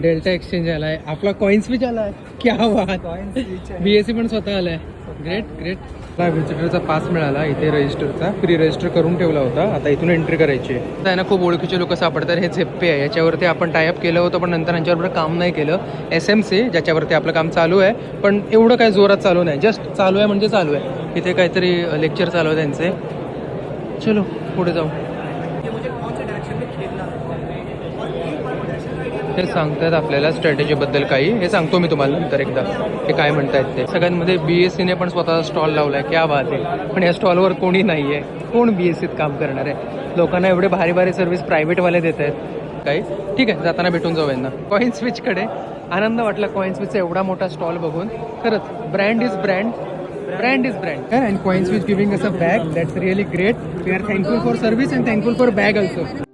Delta exchange आलाय, आपला coin switch आलाय, क्या बात. BSC पण स्वतः आलाय. Great great. व्हिजिटरचा पास मिळाला इथे रजिस्टरचा, प्री रजिस्टर करून ठेवला होता. आता इथून एंट्री करायची आहे. त्यांना खूप ओळखीचे लोक सापडतात. हे झेप्पे आहे, याच्यावरती आपण टायअप केलं होतं पण नंतर यांच्याबरोबर काम नाही केलं. SMC ज्याच्यावरती आपलं काम चालू आहे पण एवढं काही जोरात चालू नाही, जस्ट चालू आहे म्हणजे चालू आहे. इथे काहीतरी लेक्चर चालू आहे त्यांचे. चलो पुढे जाऊ. हे सांगतायत आपल्याला स्ट्रॅटेजीबद्दल काही, हे सांगतो मी तुम्हाला नंतर एकदा हे काय म्हणतायत ते. सगळ्यांमध्ये BSCने पण स्वतःचा स्टॉल लावला आहे, क्या बात आहे. पण या स्टॉलवर कोणी नाही आहे. कोण BSCत काम करणार आहे. लोकांना एवढे भारी भारी सर्व्हिस प्रायव्हेटवाले देत आहेत काही. ठीक आहे, जाताना भेटून जाऊ यांना. कॉइन स्विचकडे आनंद वाटला, कॉइन स्विचचा एवढा मोठा स्टॉल बघून. खरंच brand is brand, brand is brand, and Coinswitch giving us a bag. That's really great. We are thankful for service and thankful for bag also.